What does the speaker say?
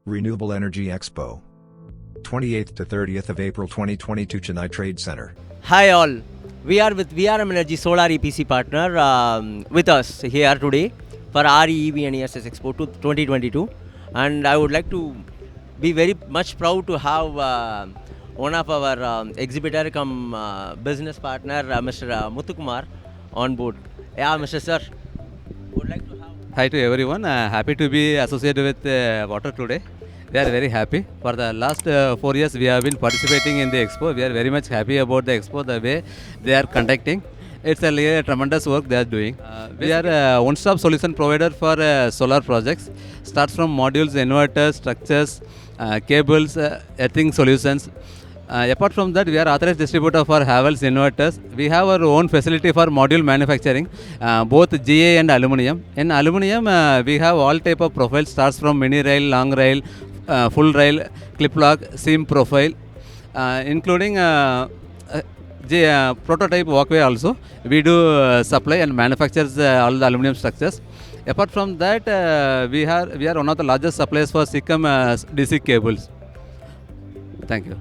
Renewable Energy Expo. 28th to 30th of April 2022 Chennai Trade Center. Hi all, we are with VRM Energy Solar EPC partner with us here today for REEV and ESS Expo 2022, and I would like to be very much proud to have one of our exhibitor come business partner Mr. Muthukumar on board. Yeah, Mr. Sir, would like to have. Hi to everyone, happy to be associated with water today. We are very happy. For the last 4 years we have been participating in the expo. We are very much happy about the expo, the way they are conducting. It's a tremendous work they are doing. We are a one-stop solution provider for solar projects. Starts from modules, inverters, structures, cables, earthing solutions. Apart from that, we are authorized distributor for Havells inverters. We have our own facility for module manufacturing, both GI and aluminium. In aluminium, we have all type of profiles, starts from mini rail, long rail, full rail, clip lock, seam profile, including prototype walkway also. We do supply and manufactures all the aluminium structures. Apart from that, we are one of the largest suppliers for SICM DC cables. Thank you.